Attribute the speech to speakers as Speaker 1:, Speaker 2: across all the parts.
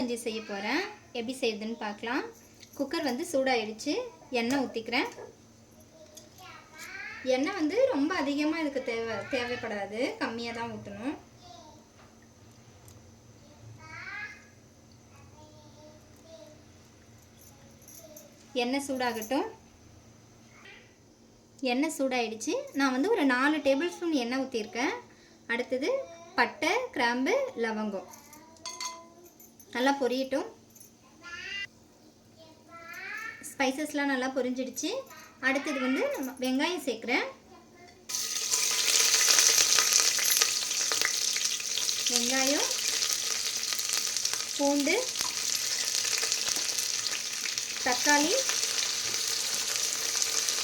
Speaker 1: கஞ்சி செய்ய போகிறேன். எப்படி செய்யுதுன்னு பார்க்கலாம். குக்கர் வந்து சூடாயிடுச்சு. எண்ணெய் ஊற்றிக்கிறேன். எண்ணெய் வந்து ரொம்ப அதிகமாக இதுக்கு தேவைப்படாது, கம்மியாக தான் ஊற்றணும். எண்ணெய் சூடாகட்டும். எண்ணெய் சூடாயிடுச்சு. நான் வந்து ஒரு 4 டேபிள் ஸ்பூன் எண்ணெய் ஊற்றிருக்கேன். அடுத்தது பட்டை, கிராம்பு, லவங்கம் நல்லா பொரியட்டும். ஸ்பைசஸ்லாம் நல்லா பொரிஞ்சிடுச்சு. அடுத்தது வந்து நம்ம வெங்காயம் சேர்க்குறேன். வெங்காயம், பூண்டு, தக்காளி.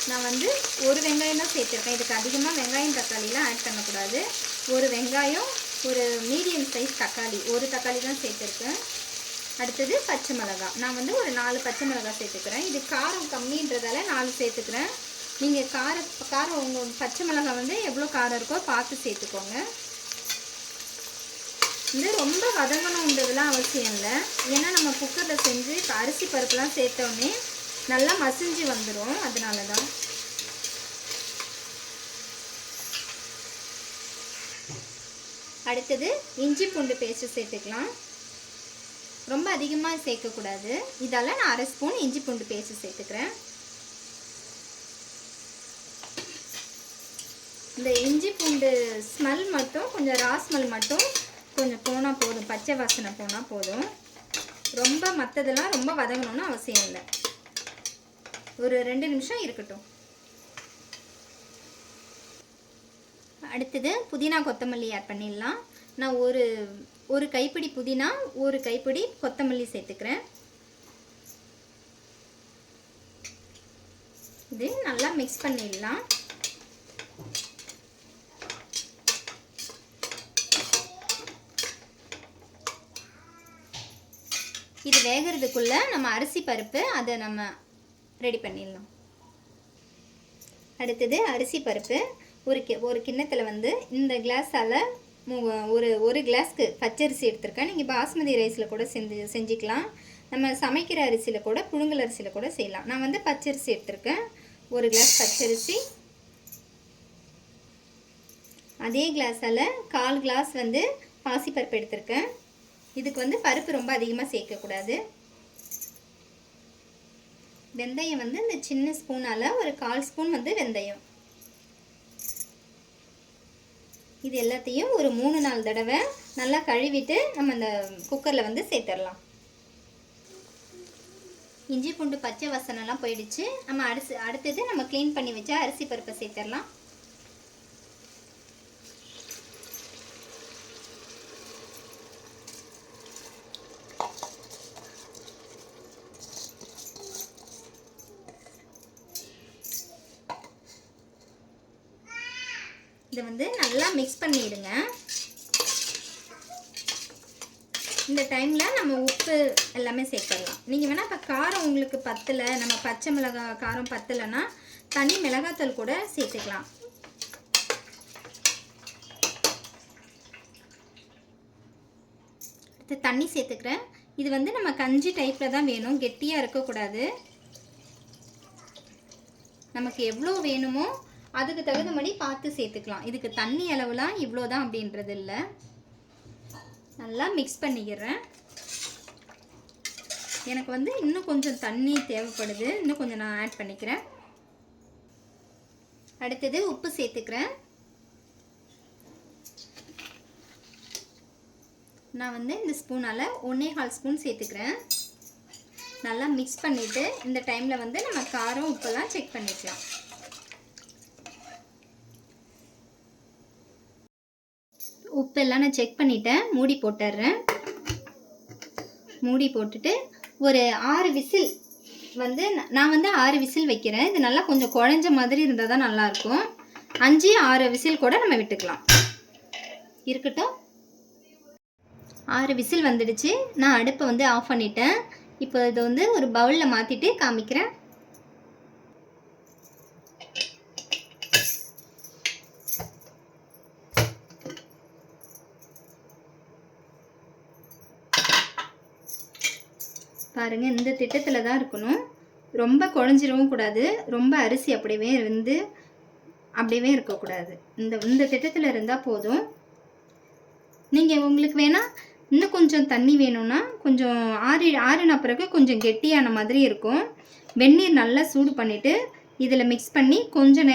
Speaker 1: நான் வந்து ஒரு வெங்காயம் தான் சேர்த்துருக்கேன். இதுக்கு அதிகமாக வெங்காயம் தக்காளிலாம் ஆட் பண்ணக்கூடாது. ஒரு வெங்காயம், ஒரு மீடியம் சைஸ் தக்காளி, ஒரு தக்காளி தான் சேர்த்துருக்கேன். அடுத்தது பச்சை மிளகாய். நான் வந்து ஒரு 4 பச்சை மிளகாய் சேர்த்துக்கிறேன். இது காரம் கம்மின்றதால 4 சேர்த்துக்கிறேன். நீங்கள் காரம் உங்கள் பச்சை மிளகாய் வந்து எவ்வளோ காரம் இருக்கோ பார்த்து சேர்த்துக்கோங்க. இது ரொம்ப வதங்கணுன்றதுலாம் அவசியம் இல்லை. ஏன்னா நம்ம குக்கரில் செஞ்சு இப்போ அரிசி பருப்புலாம் சேர்த்தோடனே நல்லா மசிஞ்சு வந்துடும். அதனால தான். அடுத்தது இஞ்சி பூண்டு பேஸ்ட்டு சேர்த்துக்கலாம். ரொம்ப அதிகமாக சேர்க்கக்கூடாது. இதால் நான் 1/2 ஸ்பூன் இஞ்சி பூண்டு பேஸ்ட்டு சேர்த்துக்கிறேன். இந்த இஞ்சி பூண்டு ஸ்மெல் மட்டும் கொஞ்சம் ஸ்மெல் மட்டும் கொஞ்சம் போனால் போதும். பச்சை வாசனை போனால் போதும். ரொம்ப மற்றதெல்லாம் ரொம்ப வதங்கணும்னு அவசியம் இல்லை. ஒரு 2 நிமிஷம் இருக்கட்டும். அடுத்தது புதினா கொத்தமல்லி ஆட் பண்ணிடலாம். நான் ஒரு கைப்பிடி புதினா, ஒரு கைப்பிடி கொத்தமல்லி சேர்த்துக்கிறேன். இது நல்லா மிக்ஸ் பண்ணிடலாம். இது வேகிறதுக்குள்ள நம்ம அரிசி பருப்பு அதை நம்ம ரெடி பண்ணிடலாம். அடுத்தது அரிசி பருப்பு ஒரு கிண்ணத்தில் வந்து இந்த கிளாஸால் ஒரு கிளாஸ்க்கு பச்சரிசி எடுத்திருக்கேன். நீங்கள் பாஸ்மதி ரைஸில் கூட செஞ்சுக்கலாம். நம்ம சமைக்கிற அரிசியில் கூட, புழுங்கல் அரிசியில் கூட செய்யலாம். நான் வந்து பச்சரிசி எடுத்திருக்கேன். ஒரு கிளாஸ் பச்சரிசி. அதே கிளாஸால் 1/4 கிளாஸ் வந்து பாசிப்பருப்பு எடுத்திருக்கேன். இதுக்கு வந்து பருப்பு ரொம்ப அதிகமாக சேர்க்கக்கூடாது. வெந்தயம் வந்து இந்த சின்ன ஸ்பூனால் ஒரு 1/4 ஸ்பூன் வந்து வெந்தயம். இது எல்லாத்தையும் ஒரு 3-4 தடவை நல்லா கழுவிட்டு நம்ம இந்த குக்கரில் வந்து சேர்த்துடலாம். இஞ்சி பூண்டு பச்சை வாசனைலாம் போயிடுச்சு. நம்ம அடுத்தது நம்ம க்ளீன் பண்ணி வச்சா அரிசி பருப்பை சேர்த்துடலாம். இதை வந்து நல்லா மிக்ஸ் பண்ணிடுங்க. இந்த டைமில் நம்ம உப்பு எல்லாமே சேர்த்துடலாம். நீங்கள் வேணால் இப்போ காரம் உங்களுக்கு பத்தலை, நம்ம பச்சை மிளகாய் காரம் பத்தலைன்னா தனி மிளகாத்தூள் கூட சேர்த்துக்கலாம். அடுத்து தண்ணி சேர்த்துக்கிறேன். இது வந்து நம்ம கஞ்சி டைப்பில் தான் வேணும், கெட்டியாக இருக்கக்கூடாது. நமக்கு எவ்வளோ வேணுமோ அதுக்கு தகுந்தபடி பார்த்து சேர்த்துக்கலாம். இதுக்கு தண்ணி அளவுலாம் இவ்வளோ தான் அப்படின்றது இல்லை. நல்லா மிக்ஸ் பண்ணிக்கிறேன். எனக்கு வந்து இன்னும் கொஞ்சம் தண்ணி தேவைப்படுது. இன்னும் கொஞ்சம் நான் ஆட் பண்ணிக்கிறேன். அடுத்தது உப்பு சேர்த்துக்கிறேன். நான் வந்து இந்த ஸ்பூனால் 1/4 ஸ்பூன் சேர்த்துக்கிறேன். நல்லா மிக்ஸ் பண்ணிவிட்டு இந்த டைமில் வந்து நம்ம காரம் உப்பெல்லாம் செக் பண்ணிக்கலாம். உப்பெல்லாம் நான் செக் பண்ணிட்டேன். மூடி போட்டுடுறேன். மூடி போட்டுட்டு ஒரு 6 விசில் வந்து நான் வந்து 6 விசில் வைக்கிறேன். இது நல்லா கொஞ்சம் குழஞ்ச மாதிரி இருந்தால் தான் நல்லாயிருக்கும். 5-6 விசில் கூட நம்ம விட்டுக்கலாம். இருக்கட்டும். 6 விசில் வந்துடுச்சு. நான் அடுப்பை வந்து ஆஃப் பண்ணிட்டேன். இப்போ இதை வந்து ஒரு பவுலில் மாற்றிட்டு காமிக்கிறேன். பாருங்கள், இந்த திட்டத்தில் தான் இருக்கணும். ரொம்ப குழஞ்சிரவும் கூடாது, ரொம்ப அரிசி அப்படியே இருக்கக்கூடாது. இந்த திட்டத்தில் இருந்தால் போதும். நீங்கள் உங்களுக்கு வேணால் இன்னும் கொஞ்சம் தண்ணி வேணும்னா கொஞ்சம் ஆறின பிறகு கொஞ்சம் கெட்டியான மாதிரி இருக்கும். வெந்நீர் நல்லா சூடு பண்ணிவிட்டு இதில் மிக்ஸ் பண்ணி கொஞ்சம்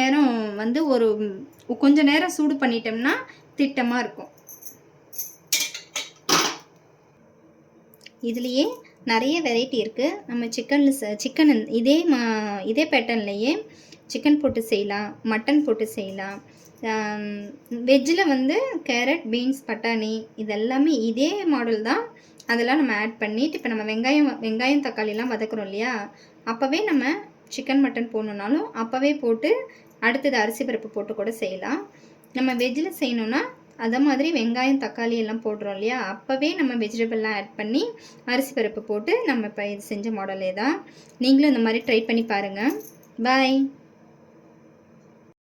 Speaker 1: நேரம் சூடு பண்ணிட்டோம்னா திட்டமாக இருக்கும். இதுலேயே நிறைய வெரைட்டி இருக்குது. நம்ம சிக்கன் இதே பேட்டர்ன்லேயே சிக்கன் போட்டு செய்யலாம், மட்டன் போட்டு செய்யலாம். வெஜ்ஜில் கேரட், பீன்ஸ், பட்டாணி இதெல்லாமே இதே மாடல் தான். அதெல்லாம் நம்ம ஆட் பண்ணிவிட்டு இப்போ நம்ம வெங்காயம் தக்காளிலாம் வதக்குறோம் இல்லையா, அப்போவே நம்ம சிக்கன் மட்டன் போடணுன்னாலும் அப்போவே போட்டு அடுத்தது அரிசி பருப்பு போட்டு கூட செய்யலாம். நம்ம வெஜ்ஜில் செய்யணுன்னா அதே மாதிரி வெங்காயம் தக்காளி எல்லாம் போடுறோம் இல்லையா, அப்போவே நம்ம வெஜிடபிள்லாம் ஆட் பண்ணி அரிசி பருப்பு போட்டு நம்ம இப்போ இது செஞ்ச மாடலே தான். நீங்களும் இந்த மாதிரி ட்ரை பண்ணி பாருங்கள். பாய்.